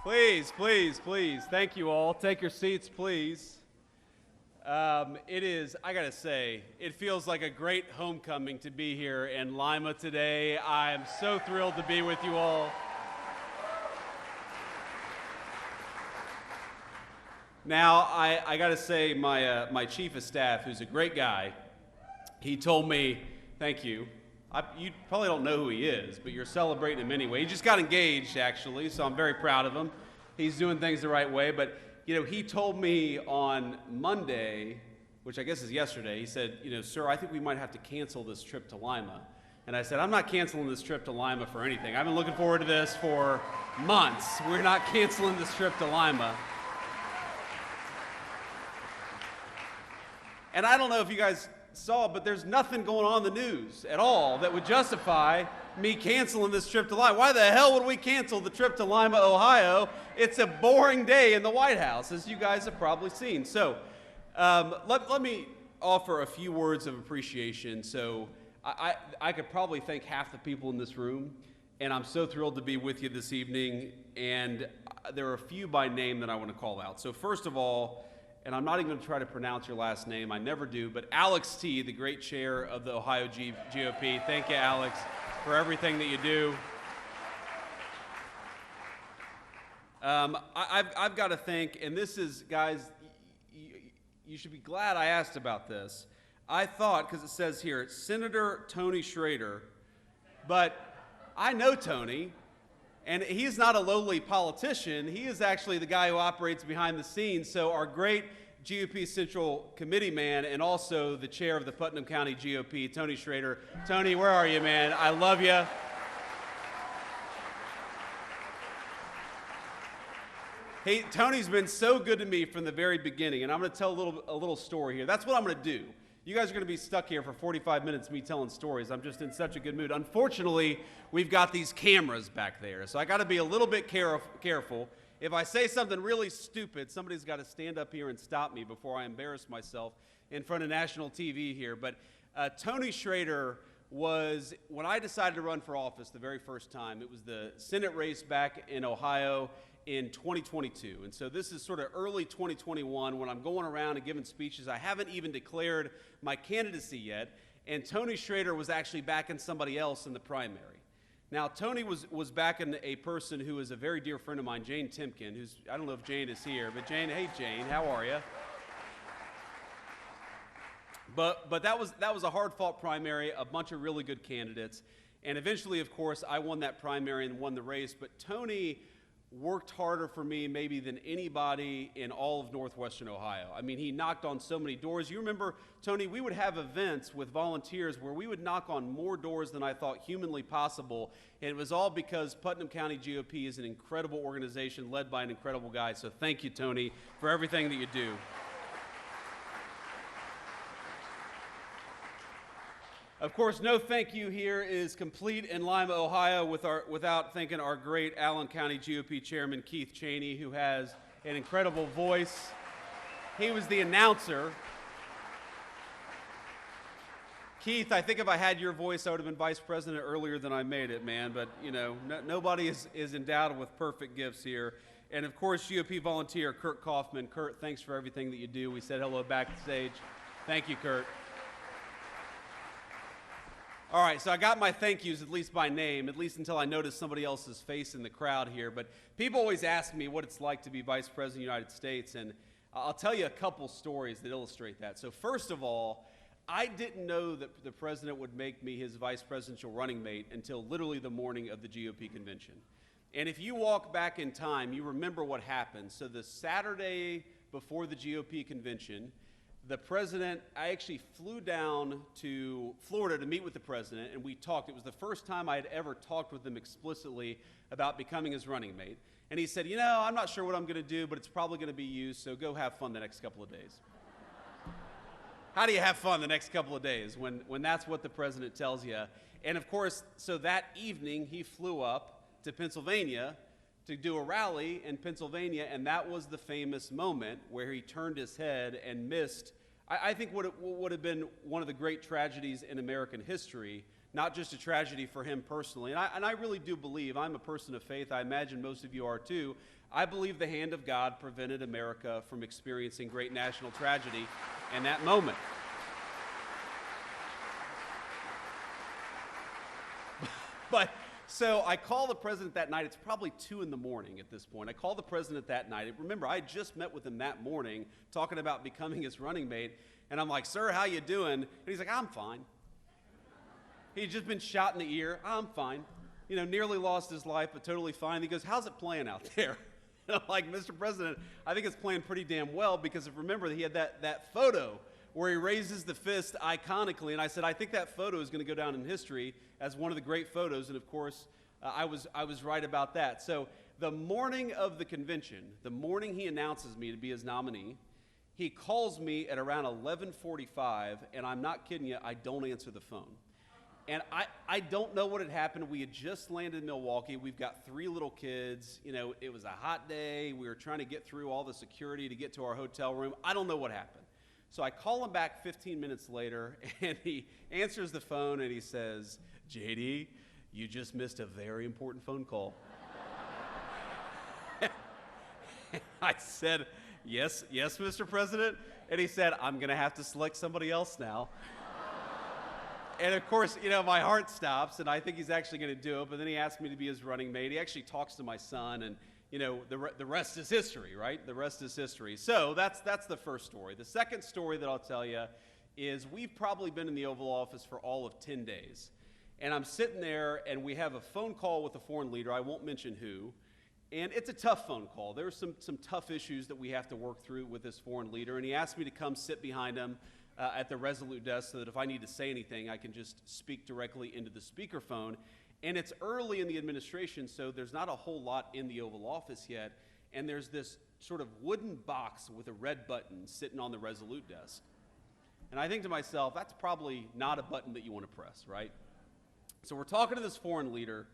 Please, please, please. Thank you all. Take your seats, please. I gotta say, it feels like a great homecoming to be here in Lima today. I am so thrilled to be with you all. Now, I gotta say, my chief of staff, who's a great guy, he told me, thank you. You probably don't know who he is, but you're celebrating him anyway. He just got engaged, actually, so I'm very proud of him. He's doing things the right way, but he told me on Monday, which I guess is yesterday, he said, sir, I think we might have to cancel this trip to Lima. And I said, I'm not canceling this trip to Lima for anything. I've been looking forward to this for months. We're not canceling this trip to Lima. And I don't know if you guys saw, but there's nothing going on in the news at all that would justify me canceling this trip to Lima. Why the hell would we cancel the trip to Lima, Ohio? It's a boring day in the White House, as you guys have probably seen. So let me offer a few words of appreciation. So I could probably thank half the people in this room, and I'm so thrilled to be with you this evening. And there are a few by name that I want to call out. So first of all, and I'm not even going to try to pronounce your last name, I never do, but Alex T., the great chair of the Ohio GOP. Thank you, Alex, for everything that you do. I've got to thank, and this is, guys, you should be glad I asked about this. I thought, because it says here, Senator Tony Schrader, but I know Tony, and he's not a lowly politician. He is actually the guy who operates behind the scenes. So our great GOP Central Committee man and also the chair of the Putnam County GOP, Tony Schrader. Tony, where are you, man? I love you. Hey, Tony's been so good to me from the very beginning, and I'm going to tell a little story here. That's what I'm going to do. You guys are going to be stuck here for 45 minutes me telling stories. I'm just in such a good mood. Unfortunately, we've got these cameras back there, so I got to be a little bit careful. If I say something really stupid, somebody's got to stand up here and stop me before I embarrass myself in front of national TV here. But Tony Schrader was, when I decided to run for office the very first time, it was the Senate race back in Ohio in 2022. And so this is sort of early 2021 when I'm going around and giving speeches. I haven't even declared my candidacy yet, and Tony Schrader was actually backing somebody else in the primary. Now, Tony was backing a person who is a very dear friend of mine, Jane Timken, who's, I don't know if Jane is here, but Jane, hey Jane, how are you? But that was a hard-fought primary, a bunch of really good candidates, and eventually, of course, I won that primary and won the race, but Tony worked harder for me maybe than anybody in all of Northwestern Ohio. I mean, he knocked on so many doors. You remember, Tony, we would have events with volunteers where we would knock on more doors than I thought humanly possible, and it was all because Putnam County GOP is an incredible organization led by an incredible guy. So thank you, Tony, for everything that you do. Of course, no thank you here is complete in Lima, Ohio, without thanking our great Allen County GOP Chairman Keith Cheney, who has an incredible voice. He was the announcer. Keith, I think if I had your voice, I would have been vice president earlier than I made it, man. But, nobody is endowed with perfect gifts here. And, of course, GOP volunteer Kurt Kaufman. Kurt, thanks for everything that you do. We said hello backstage. Thank you, Kurt. All right, so I got my thank yous, at least by name, at least until I noticed somebody else's face in the crowd here. But people always ask me what it's like to be Vice President of the United States, and I'll tell you a couple stories that illustrate that. So first of all, I didn't know that the president would make me his vice presidential running mate until literally the morning of the GOP convention. And if you walk back in time, you remember what happened. So the Saturday before the GOP convention, the president, I actually flew down to Florida to meet with the president, and we talked. It was the first time I had ever talked with him explicitly about becoming his running mate. And he said, I'm not sure what I'm going to do, but it's probably going to be you, so go have fun the next couple of days. How do you have fun the next couple of days when that's what the president tells you? And of course, so that evening, he flew up to Pennsylvania to do a rally in Pennsylvania, and that was the famous moment where he turned his head and missed, I think, what would have been one of the great tragedies in American history, not just a tragedy for him personally. And I really do believe, I'm a person of faith, I imagine most of you are too, I believe the hand of God prevented America from experiencing great national tragedy in that moment. But so I call the president that night. It's probably 2 in the morning at this point. I call the president that night. Remember, I just met with him that morning talking about becoming his running mate. And I'm like, sir, how you doing? And he's like, I'm fine. He'd just been shot in the ear. I'm fine. You know, nearly lost his life, but totally fine. He goes, how's it playing out there? And I'm like, Mr. President, I think it's playing pretty damn well, because if remember, he had that photo where he raises the fist iconically. And I said, I think that photo is going to go down in history as one of the great photos. And of course, I was right about that. So the morning of the convention, the morning he announces me to be his nominee, he calls me at around 11:45, and I'm not kidding you, I don't answer the phone. And I don't know what had happened. We had just landed in Milwaukee. We've got 3 little kids. You know, it was a hot day. We were trying to get through all the security to get to our hotel room. I don't know what happened. So I call him back 15 minutes later, and he answers the phone, and he says, JD, you just missed a very important phone call. I said, yes, Mr. President. And he said, I'm going to have to select somebody else now. And of course, you know, my heart stops, and I think he's actually going to do it. But then he asked me to be his running mate. He actually talks to my son, and you know, the rest is history, right? The rest is history. So that's the first story. The second story that I'll tell you is we've probably been in the Oval Office for all of 10 days. And I'm sitting there, and we have a phone call with a foreign leader. I won't mention who. And it's a tough phone call. There are some tough issues that we have to work through with this foreign leader. And he asked me to come sit behind him at the Resolute desk so that if I need to say anything, I can just speak directly into the speakerphone. And it's early in the administration, so there's not a whole lot in the Oval Office yet. And there's this sort of wooden box with a red button sitting on the Resolute desk. And I think to myself, that's probably not a button that you want to press, right? So we're talking to this foreign leader,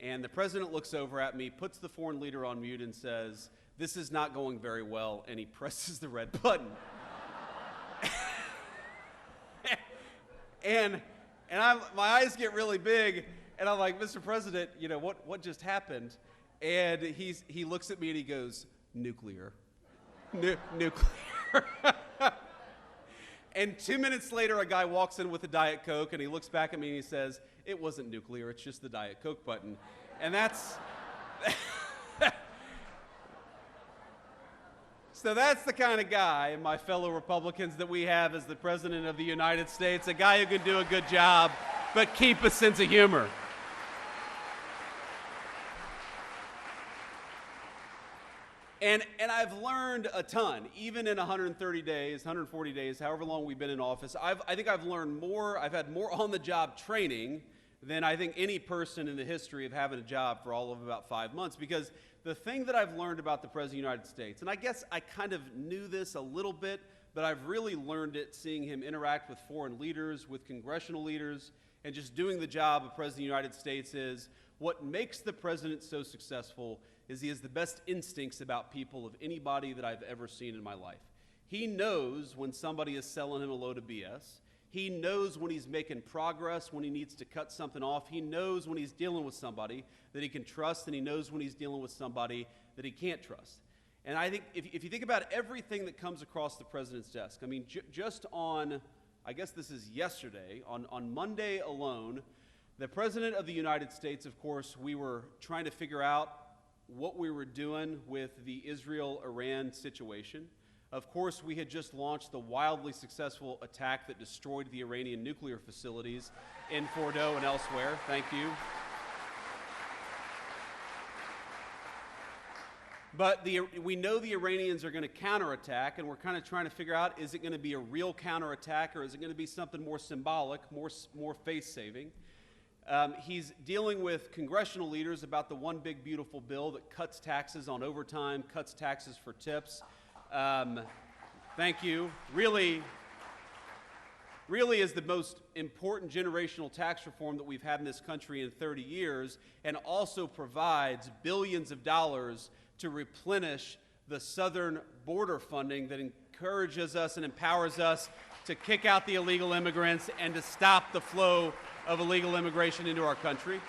and the president looks over at me, puts the foreign leader on mute, and says, this is not going very well, and he presses the red button. and my eyes get really big, and I'm like, Mr. President, you know, what just happened? And he looks at me and he goes, nuclear. Nuclear. And 2 minutes later, a guy walks in with a Diet Coke, and he looks back at me and he says, it wasn't nuclear, it's just the Diet Coke button. And that's... So that's the kind of guy, my fellow Republicans, that we have as the President of the United States, a guy who can do a good job, but keep a sense of humor. And I've learned a ton, even in 130 days, 140 days, however long we've been in office. I think I've learned more, I've had more on-the-job training than I think any person in the history of having a job for all of about 5 months. Because the thing that I've learned about the President of the United States, and I guess I kind of knew this a little bit, but I've really learned it seeing him interact with foreign leaders, with congressional leaders, and just doing the job of President of the United States is what makes the president so successful is he has the best instincts about people of anybody that I've ever seen in my life. He knows when somebody is selling him a load of BS. He knows when he's making progress, when he needs to cut something off. He knows when he's dealing with somebody that he can trust, and he knows when he's dealing with somebody that he can't trust. And I think if you think about everything that comes across the president's desk, I mean, just on, I guess this is yesterday, on Monday alone, the President of the United States, of course, we were trying to figure out what we were doing with the Israel-Iran situation. Of course, we had just launched the wildly successful attack that destroyed the Iranian nuclear facilities in Fordo and elsewhere. Thank you. But we know the Iranians are going to counterattack, and we're kind of trying to figure out, is it going to be a real counterattack, or is it going to be something more symbolic, more face-saving? He's dealing with congressional leaders about the one big beautiful bill that cuts taxes on overtime, cuts taxes for tips. Thank you. Really is the most important generational tax reform that we've had in this country in 30 years, and also provides billions of dollars to replenish the southern border funding that encourages us and empowers us to kick out the illegal immigrants and to stop the flow of illegal immigration into our country.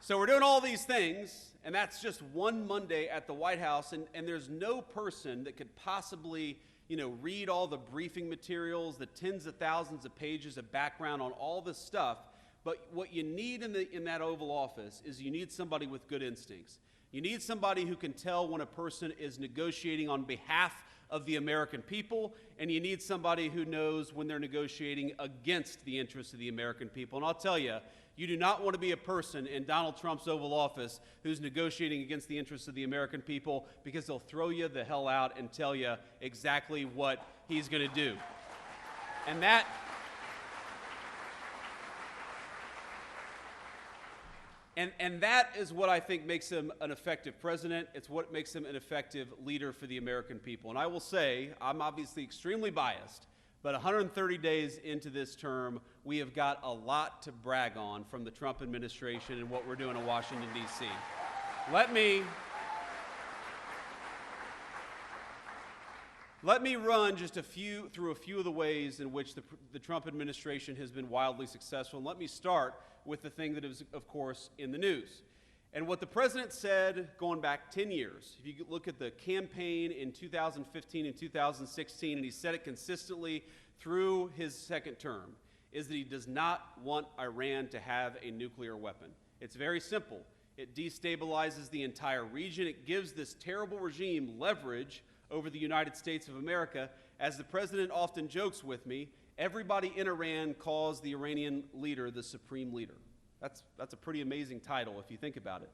So we're doing all these things, and that's just one Monday at the White House, and there's no person that could possibly, read all the briefing materials, the tens of thousands of pages of background on all this stuff. But what you need in that Oval Office is you need somebody with good instincts. You need somebody who can tell when a person is negotiating on behalf of the American people, and you need somebody who knows when they're negotiating against the interests of the American people. And I'll tell you, you do not want to be a person in Donald Trump's Oval Office who's negotiating against the interests of the American people, because they'll throw you the hell out and tell you exactly what he's going to do. And that is what I think makes him an effective president. It's what makes him an effective leader for the American people. And I will say, I'm obviously extremely biased, but 130 days into this term, we have got a lot to brag on from the Trump administration and what we're doing in Washington, D.C. Let me run just through a few of the ways in which the Trump administration has been wildly successful. And let me start with the thing that is, of course, in the news. And what the president said going back 10 years, if you look at the campaign in 2015 and 2016, and he said it consistently through his second term, is that he does not want Iran to have a nuclear weapon. It's very simple. It destabilizes the entire region. It gives this terrible regime leverage over the United States of America. As the president often jokes with me, everybody in Iran calls the Iranian leader the supreme leader. That's a pretty amazing title if you think about it.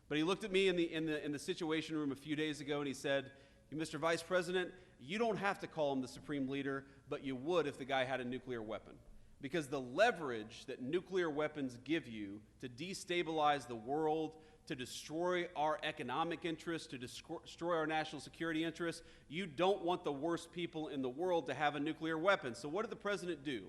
But he looked at me in the Situation Room a few days ago and he said, Mr. Vice President, you don't have to call him the supreme leader, but you would if the guy had a nuclear weapon. Because the leverage that nuclear weapons give you to destabilize the world, to destroy our economic interests, to destroy our national security interests, you don't want the worst people in the world to have a nuclear weapon. So what did the president do?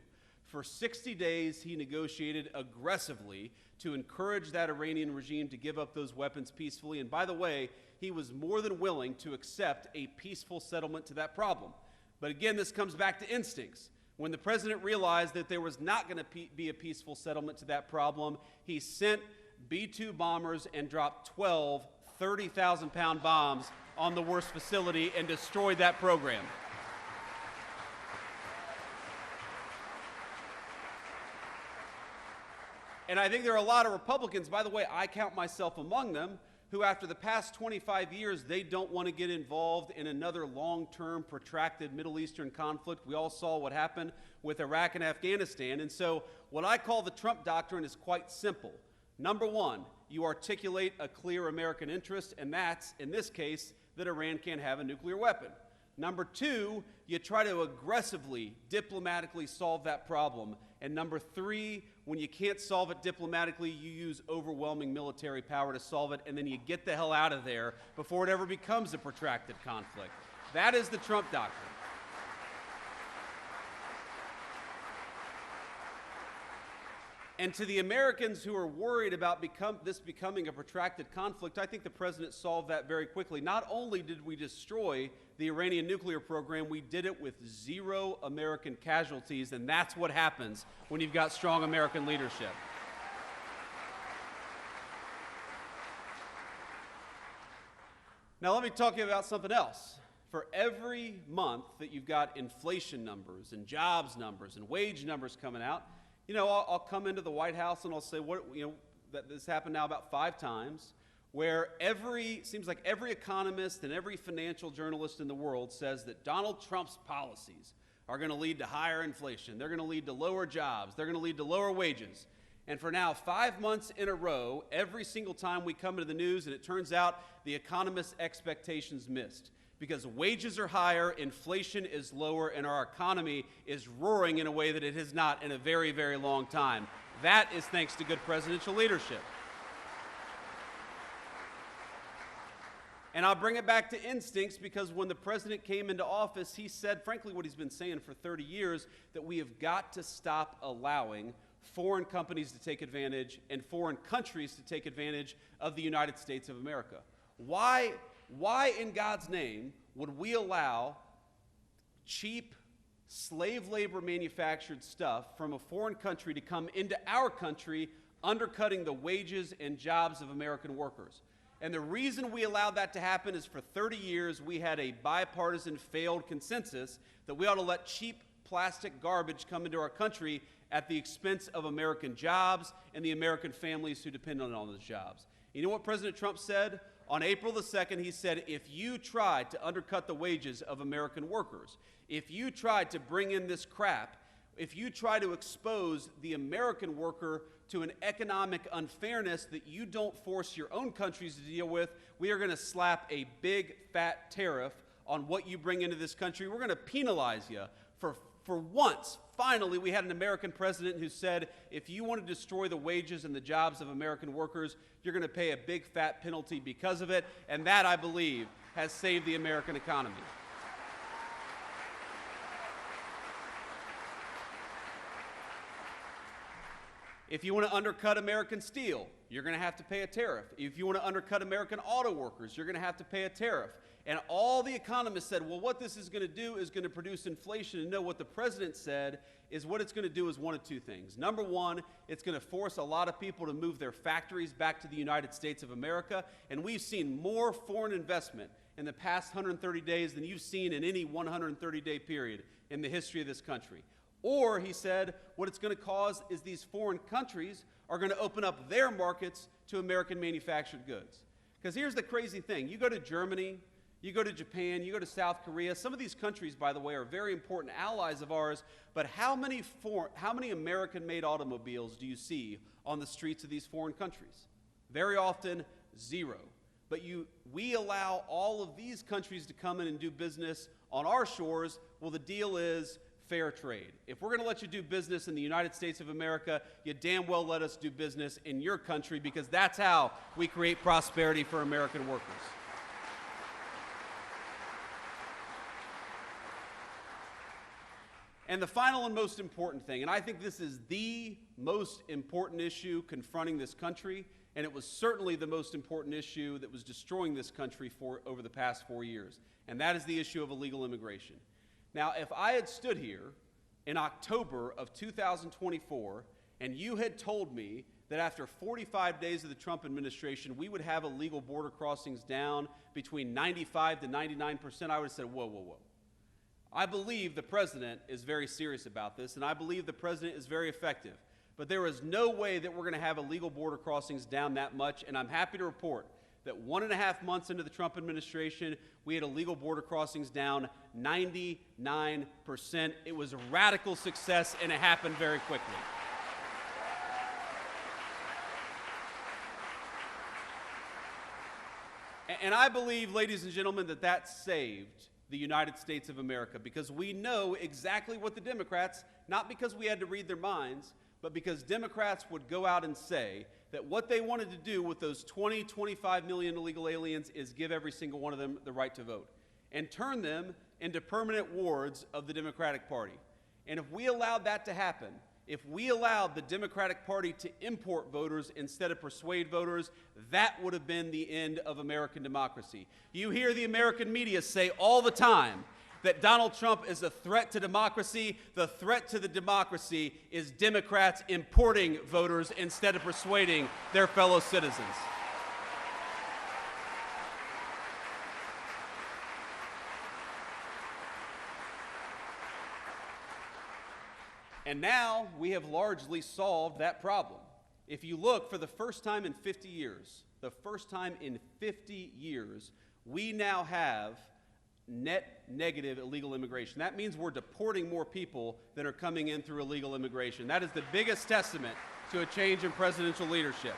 For 60 days, he negotiated aggressively to encourage that Iranian regime to give up those weapons peacefully. And by the way, he was more than willing to accept a peaceful settlement to that problem. But again, this comes back to instincts. When the president realized that there was not going to be a peaceful settlement to that problem, he sent B-2 bombers and dropped 12 30,000-pound bombs on the worst facility and destroyed that program. And I think there are a lot of Republicans, by the way, I count myself among them, who after the past 25 years, they don't want to get involved in another long-term, protracted Middle Eastern conflict. We all saw what happened with Iraq and Afghanistan. And so what I call the Trump doctrine is quite simple. Number one, you articulate a clear American interest, and that's, in this case, that Iran can't have a nuclear weapon. Number two, you try to aggressively, diplomatically solve that problem. And number three, when you can't solve it diplomatically, you use overwhelming military power to solve it, and then you get the hell out of there before it ever becomes a protracted conflict. That is the Trump doctrine. And to the Americans who are worried about this becoming a protracted conflict, I think the president solved that very quickly. Not only did we destroy the Iranian nuclear program, we did it with 0 American casualties, and that's what happens when you've got strong American leadership. Now let me talk to you about something else. For every month that you've got inflation numbers and jobs numbers and wage numbers coming out, I'll come into the White House and I'll say, that this happened now about 5 times, where seems like every economist and every financial journalist in the world says that Donald Trump's policies are going to lead to higher inflation. They're going to lead to lower jobs. They're going to lead to lower wages. And for now, 5 months in a row, every single time we come into the news, and it turns out the economists' expectations missed. Because wages are higher, inflation is lower, and our economy is roaring in a way that it has not in a very, very long time. That is thanks to good presidential leadership. And I'll bring it back to instincts, because when the president came into office, he said, frankly, what he's been saying for 30 years, that we have got to stop allowing foreign companies to take advantage and foreign countries to take advantage of the United States of America. Why in God's name would we allow cheap, slave labor manufactured stuff from a foreign country to come into our country, undercutting the wages and jobs of American workers. And the reason we allowed that to happen is for 30 years we had a bipartisan failed consensus that we ought to let cheap plastic garbage come into our country at the expense of American jobs and the American families who depend on those jobs. You know what President Trump said? On April the 2nd, he said, if you tried to undercut the wages of American workers, if you tried to bring in this crap, if you try to expose the American worker to an economic unfairness that you don't force your own countries to deal with, we are going to slap a big fat tariff on what you bring into this country. We're going to penalize you. For once, finally, we had an American president who said, if you want to destroy the wages and the jobs of American workers, you're going to pay a big fat penalty because of it. And that, I believe, has saved the American economy. If you want to undercut American steel, you're going to have to pay a tariff. If you want to undercut American auto workers, you're going to have to pay a tariff. And all the economists said, well, what this is going to do is going to produce inflation. And no, what the president said is what it's going to do is one of two things. Number one, it's going to force a lot of people to move their factories back to the United States of America. And we've seen more foreign investment in the past 130 days than you've seen in any 130-day period in the history of this country. Or, he said, what it's going to cause is these foreign countries are going to open up their markets to American manufactured goods. Because here's the crazy thing. You go to Germany, you go to Japan, you go to South Korea. Some of these countries, by the way, are very important allies of ours. But how many American-made automobiles do you see on the streets of these foreign countries? Very often, zero. But we allow all of these countries to come in and do business on our shores. Well, the deal is fair trade. If we're going to let you do business in the United States of America, you damn well let us do business in your country, because that's how we create prosperity for American workers. And the final and most important thing, and I think this is the most important issue confronting this country, and it was certainly the most important issue that was destroying this country over the past 4 years, and that is the issue of illegal immigration. Now, if I had stood here in October of 2024 and you had told me that after 45 days of the Trump administration, we would have illegal border crossings down between 95 to 99%, I would have said, whoa, whoa, whoa. I believe the president is very serious about this, and I believe the president is very effective. But there is no way that we're going to have illegal border crossings down that much, and I'm happy to report that 1.5 months into the Trump administration, we had illegal border crossings down 99%. It was a radical success, and it happened very quickly. And I believe, ladies and gentlemen, that saved the United States of America, because we know exactly what the Democrats, not because we had to read their minds, but because Democrats would go out and say that what they wanted to do with those 25 million illegal aliens is give every single one of them the right to vote and turn them into permanent wards of the Democratic Party. And if we allowed that to happen, if we allowed the Democratic Party to import voters instead of persuade voters, that would have been the end of American democracy. You hear the American media say all the time that Donald Trump is a threat to democracy. The threat to the democracy is Democrats importing voters instead of persuading their fellow citizens. And now we have largely solved that problem. If you look, for the first time in 50 years, we now have net negative illegal immigration. That means we're deporting more people than are coming in through illegal immigration. That is the biggest testament to a change in presidential leadership.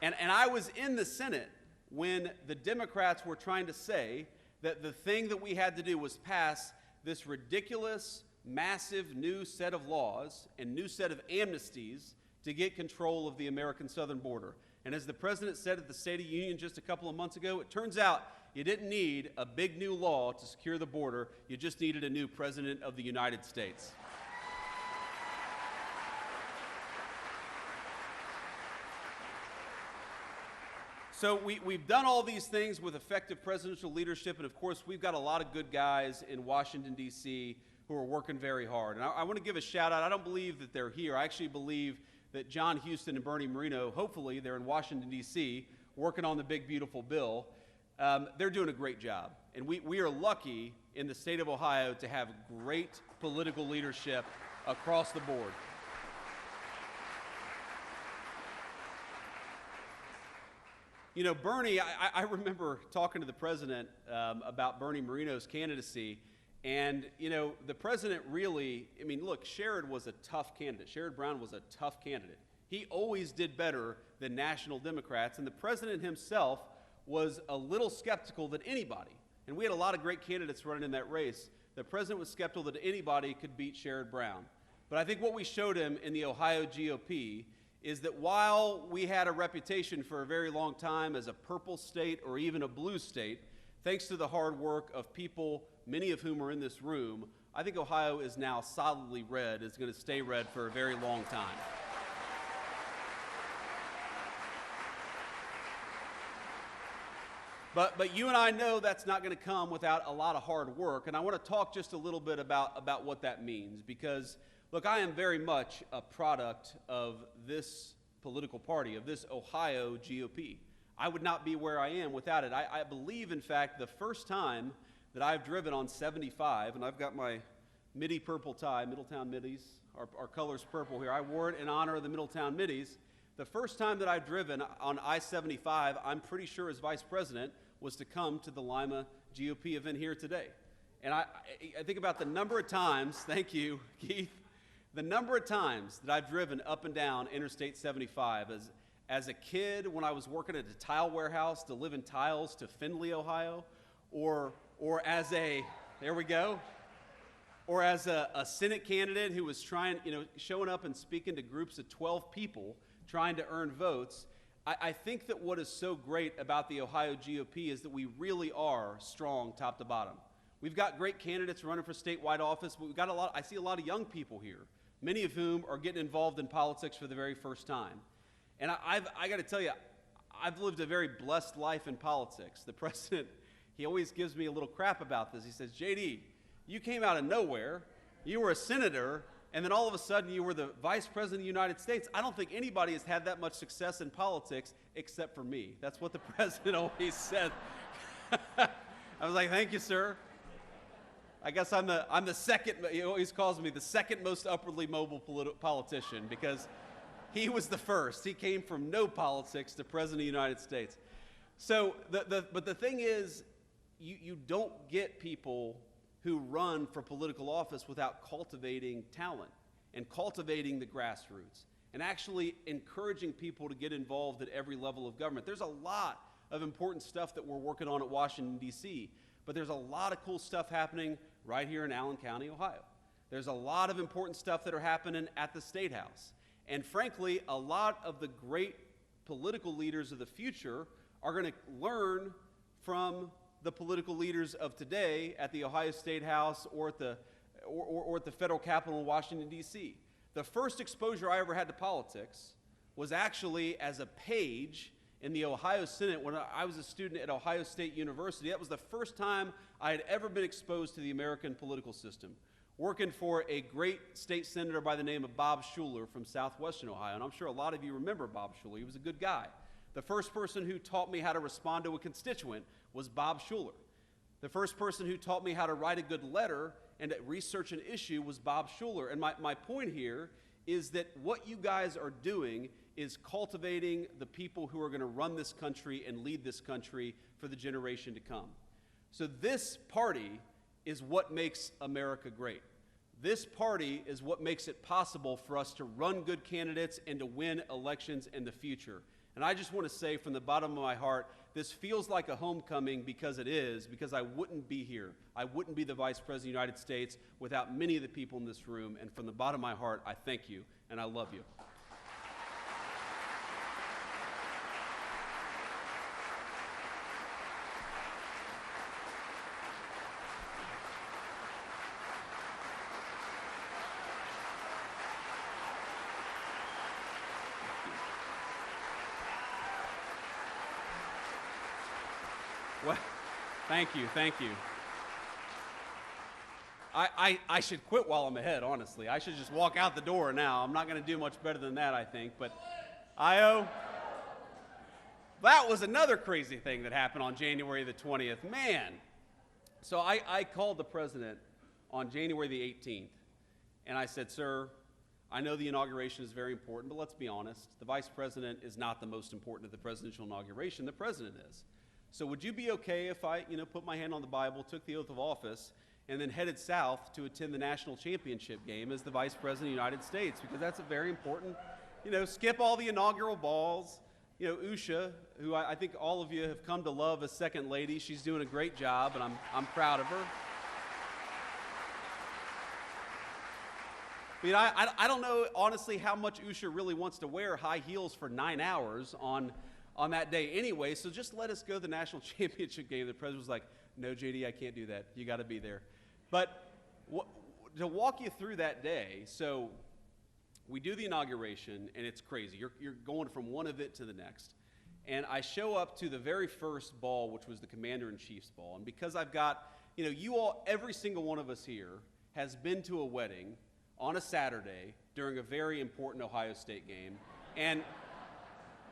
And I was in the Senate when the Democrats were trying to say that the thing that we had to do was pass this ridiculous, massive new set of laws and new set of amnesties to get control of the American southern border. And as the president said at the State of the Union just a couple of months ago, it turns out you didn't need a big new law to secure the border. You just needed a new president of the United States. So we've done all these things with effective presidential leadership, and of course we've got a lot of good guys in Washington, D.C. who are working very hard. And I want to give a shout out. I don't believe that they're here. I actually believe that John Houston and Bernie Moreno, hopefully they're in Washington, D.C., working on the big, beautiful bill. They're doing a great job. And we are lucky in the state of Ohio to have great political leadership across the board. You know, Bernie, I remember talking to the president about Bernie Moreno's candidacy, and, you know, the president really, I mean, look, Sherrod was a tough candidate. Sherrod Brown was a tough candidate. He always did better than national Democrats, and the president himself was a little skeptical that anybody, and we had a lot of great candidates running in that race, the president was skeptical that anybody could beat Sherrod Brown. But I think what we showed him in the Ohio GOP is that while we had a reputation for a very long time as a purple state or even a blue state, thanks to the hard work of people, many of whom are in this room, I think Ohio is now solidly red. It's going to stay red for a very long time. But you and I know that's not going to come without a lot of hard work, and I want to talk just a little bit about what that means, because look, I am very much a product of this political party, of this Ohio GOP. I would not be where I am without it. I believe, in fact, the first time that I've driven on 75, and I've got my Midi purple tie, Middletown Middies, our color's purple here. I wore it in honor of the Middletown Middies. The first time that I've driven on I-75, I'm pretty sure as vice president, was to come to the Lima GOP event here today. And I think about the number of times, thank you, Keith, the number of times that I've driven up and down Interstate 75 as a kid when I was working at a tile warehouse delivering tiles to Findlay, Ohio, or as a, there we go, or as a Senate candidate who was trying, you know, showing up and speaking to groups of 12 people trying to earn votes. I think that what is so great about the Ohio GOP is that we really are strong top to bottom. We've got great candidates running for statewide office, but we've got I see a lot of young people here, many of whom are getting involved in politics for the very first time. And I got to tell you, I've lived a very blessed life in politics. The president, he always gives me a little crap about this. He says, JD, you came out of nowhere, you were a senator, and then all of a sudden you were the vice president of the United States. I don't think anybody has had that much success in politics except for me. That's what the president always said. I was like, thank you, sir. I guess I'm the second, he always calls me the second most upwardly mobile politician because he was the first. He came from no politics to president of the United States. So, but the thing is, you don't get people who run for political office without cultivating talent and cultivating the grassroots and actually encouraging people to get involved at every level of government. There's a lot of important stuff that we're working on at Washington, D.C., but there's a lot of cool stuff happening right here in Allen County, Ohio. There's a lot of important stuff that are happening at the State House. And frankly, a lot of the great political leaders of the future are going to learn from the political leaders of today at the Ohio State House or at the federal Capitol in Washington, D.C. The first exposure I ever had to politics was actually as a page in the Ohio Senate when I was a student at Ohio State University. That was the first time I had ever been exposed to the American political system, working for a great state senator by the name of Bob Schuler from southwestern Ohio. And I'm sure a lot of you remember Bob Schuler. He was a good guy. The first person who taught me how to respond to a constituent was Bob Schuler. The first person who taught me how to write a good letter and to research an issue was Bob Schuler. And my point here is that what you guys are doing is cultivating the people who are going to run this country and lead this country for the generation to come. So this party is what makes America great. This party is what makes it possible for us to run good candidates and to win elections in the future. And I just want to say from the bottom of my heart, this feels like a homecoming because it is, because I wouldn't be here. I wouldn't be the Vice President of the United States without many of the people in this room. And from the bottom of my heart, I thank you and I love you. Well, thank you, thank you. I should quit while I'm ahead, honestly. I should just walk out the door now. I'm not going to do much better than that, I think. But that was another crazy thing that happened on January the 20th. Man. So I called the president on January the 18th, and I said, sir, I know the inauguration is very important, but let's be honest. The vice president is not the most important at the presidential inauguration. The president is. So would you be okay if I, put my hand on the Bible, took the oath of office, and then headed south to attend the national championship game as the Vice President of the United States, because that's a very important, skip all the inaugural balls. Usha, who I think all of you have come to love as second lady, she's doing a great job, and I'm proud of her. I don't know, honestly, how much Usha really wants to wear high heels for 9 hours on that day anyway, so just let us go to the national championship game. The president was like, no, JD, I can't do that. You got to be there. But to walk you through that day, so we do the inauguration, and it's crazy. You're going from one event to the next. And I show up to the very first ball, which was the Commander-in-Chief's ball. And because I've got, you all, every single one of us here has been to a wedding on a Saturday during a very important Ohio State game. And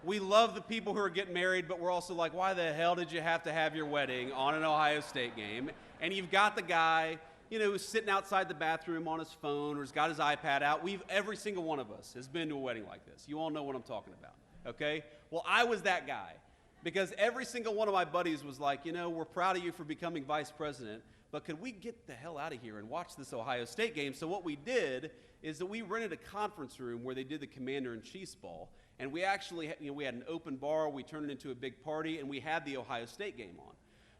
we love the people who are getting married, but we're also like, why the hell did you have to have your wedding on an Ohio State game? And you've got the guy, who's sitting outside the bathroom on his phone or has got his iPad out. Every single one of us has been to a wedding like this. You all know what I'm talking about, okay? Well, I was that guy because every single one of my buddies was like, we're proud of you for becoming vice president, but could we get the hell out of here and watch this Ohio State game? So what we did is that we rented a conference room where they did the Commander-in-Chief's ball. And we actually, we had an open bar, we turned it into a big party, and we had the Ohio State game on.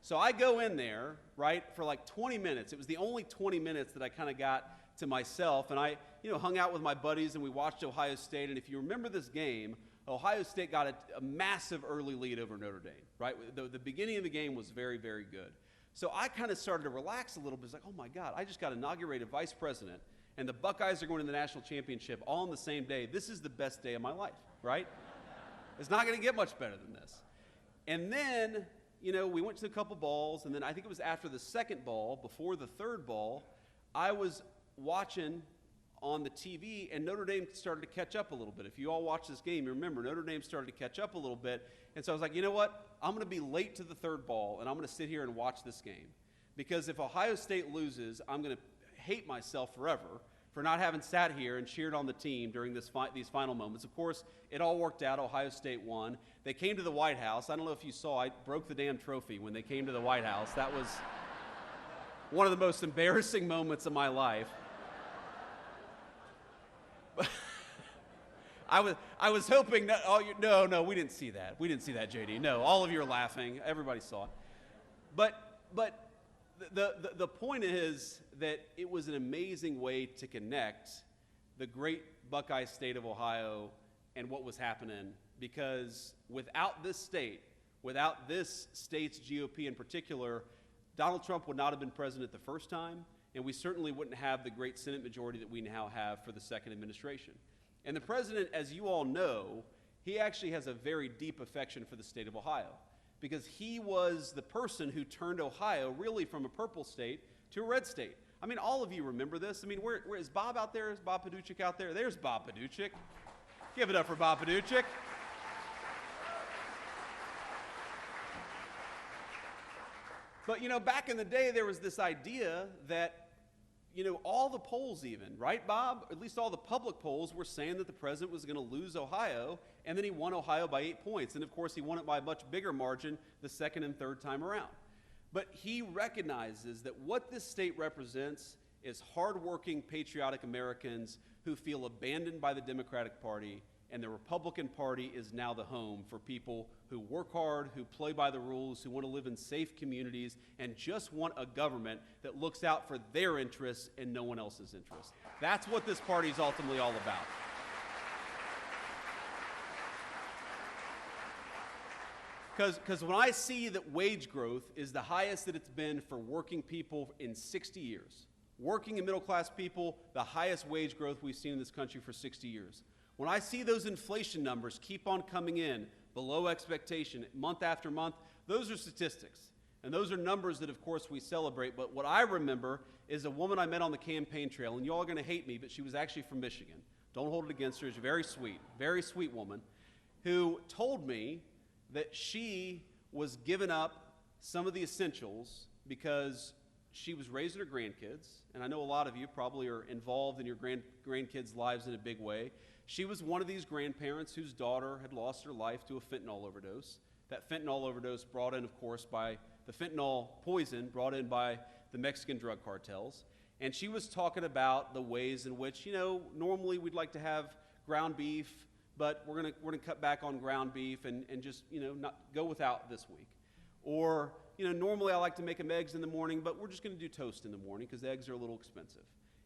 So I go in there, right, for like 20 minutes. It was the only 20 minutes that I kind of got to myself, and I, hung out with my buddies, and we watched Ohio State. And if you remember this game, Ohio State got a massive early lead over Notre Dame, right? The beginning of the game was very, very good. So I kind of started to relax a little bit. It's like, oh my God, I just got inaugurated vice president, and the Buckeyes are going to the national championship all on the same day. This is the best day of my life, right? It's not going to get much better than this. And then, we went to a couple balls, and then I think it was after the second ball, before the third ball, I was watching on the TV, and Notre Dame started to catch up a little bit. If you all watch this game, you remember Notre Dame started to catch up a little bit, and so I was like, you know what? I'm going to be late to the third ball, and I'm going to sit here and watch this game. Because if Ohio State loses, I'm going to hate myself forever for not having sat here and cheered on the team during these final moments. Of course, it all worked out. Ohio State won. They came to the White House. I don't know if you saw, I broke the damn trophy when they came to the White House. That was one of the most embarrassing moments of my life. I was hoping that, no, we didn't see that. We didn't see that, JD. No, all of you are laughing. Everybody saw it. But the point is that it was an amazing way to connect the great Buckeye state of Ohio and what was happening, because without this state's GOP in particular, Donald Trump would not have been president the first time, and we certainly wouldn't have the great Senate majority that we now have for the second administration. And the president, as you all know, he actually has a very deep affection for the state of Ohio, because he was the person who turned Ohio really from a purple state to a red state. I mean, all of you remember this. I mean, where is Bob out there? Is Bob Paduchik out there? There's Bob Paduchik. Give it up for Bob Paduchik. But, back in the day, there was this idea that, all the polls even, right, Bob? At least all the public polls were saying that the president was going to lose Ohio, and then he won Ohio by 8 points. And, of course, he won it by a much bigger margin the second and third time around. But he recognizes that what this state represents is hardworking, patriotic Americans who feel abandoned by the Democratic Party, and the Republican Party is now the home for people who work hard, who play by the rules, who want to live in safe communities, and just want a government that looks out for their interests and no one else's interests. That's what this party is ultimately all about. Because when I see that wage growth is the highest that it's been for working people in 60 years, working and middle-class people, the highest wage growth we've seen in this country for 60 years. When I see those inflation numbers keep on coming in below expectation month after month, those are statistics. And those are numbers that, of course, we celebrate. But what I remember is a woman I met on the campaign trail, and you all are going to hate me, but she was actually from Michigan. Don't hold it against her. She's very sweet woman, who told me that she was giving up some of the essentials because she was raising her grandkids, and I know a lot of you probably are involved in your grandkids' lives in a big way. She was one of these grandparents whose daughter had lost her life to a fentanyl overdose. That fentanyl overdose brought in, of course, by the fentanyl poison brought in by the Mexican drug cartels. And she was talking about the ways in which, normally we'd like to have ground beef, but we're gonna cut back on ground beef and just, not go without this week. Or, normally I like to make them eggs in the morning, but we're just gonna do toast in the morning because eggs are a little expensive.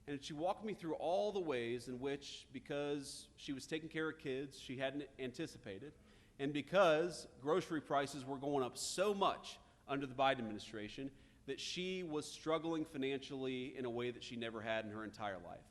And she walked me through all the ways in which, because she was taking care of kids she hadn't anticipated, and because grocery prices were going up so much under the Biden administration, that she was struggling financially in a way that she never had in her entire life.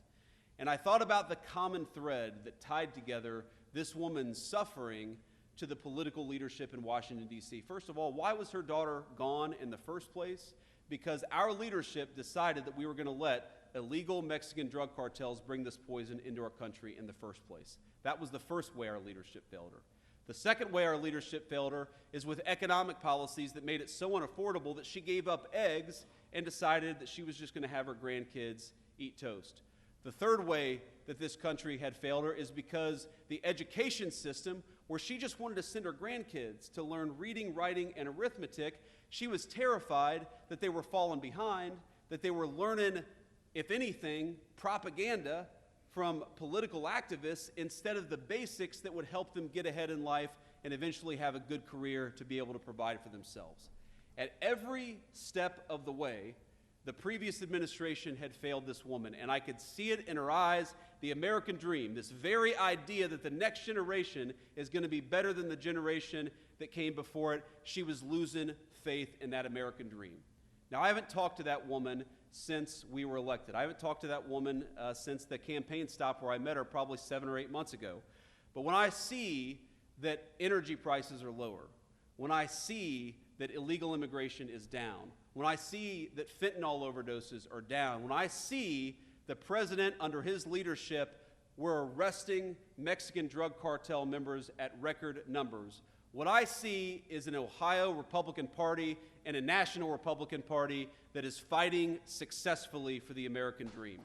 And I thought about the common thread that tied together this woman's suffering to the political leadership in Washington, D.C. First of all, why was her daughter gone in the first place? Because our leadership decided that we were going to let illegal Mexican drug cartels bring this poison into our country in the first place. That was the first way our leadership failed her. The second way our leadership failed her is with economic policies that made it so unaffordable that she gave up eggs and decided that she was just going to have her grandkids eat toast. The third way that this country had failed her is because the education system, where she just wanted to send her grandkids to learn reading, writing, and arithmetic, she was terrified that they were falling behind, that they were learning, if anything, propaganda from political activists instead of the basics that would help them get ahead in life and eventually have a good career to be able to provide for themselves. At every step of the way, the previous administration had failed this woman, and I could see it in her eyes, the American dream, this very idea that the next generation is going to be better than the generation that came before it. She was losing faith in that American dream. Now, I haven't talked to that woman since we were elected. I haven't talked to that woman since the campaign stop where I met her probably 7 or 8 months ago. But when I see that energy prices are lower, when I see that illegal immigration is down, when I see that fentanyl overdoses are down, when I see the president under his leadership, we're arresting Mexican drug cartel members at record numbers, what I see is an Ohio Republican Party and a national Republican Party that is fighting successfully for the American dream.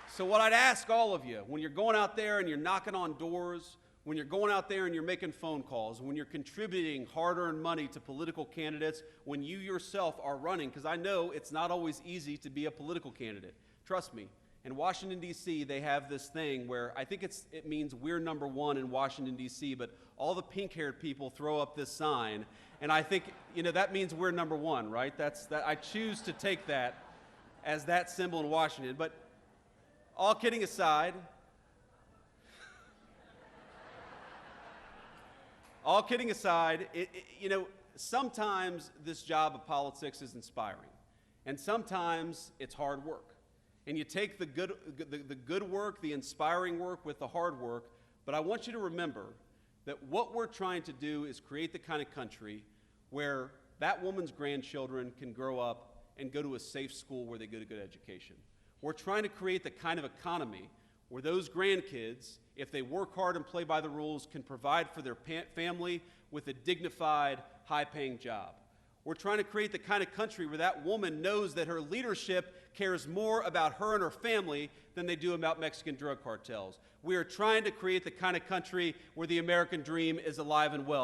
So what I'd ask all of you, when you're going out there and you're knocking on doors, when you're going out there and you're making phone calls, when you're contributing hard-earned money to political candidates, when you yourself are running, because I know it's not always easy to be a political candidate. Trust me. In Washington, D.C., they have this thing where I think it means we're number one in Washington, D.C., but all the pink-haired people throw up this sign, and I think, that means we're number one, right? I choose to take that as that symbol in Washington. But all kidding aside, sometimes this job of politics is inspiring, and sometimes it's hard work. And you take the good work, the inspiring work with the hard work, but I want you to remember that what we're trying to do is create the kind of country where that woman's grandchildren can grow up and go to a safe school where they get a good education. We're trying to create the kind of economy where those grandkids, if they work hard and play by the rules, can provide for their family with a dignified, high-paying job. We're trying to create the kind of country where that woman knows that her leadership cares more about her and her family than they do about Mexican drug cartels. We are trying to create the kind of country where the American dream is alive and well.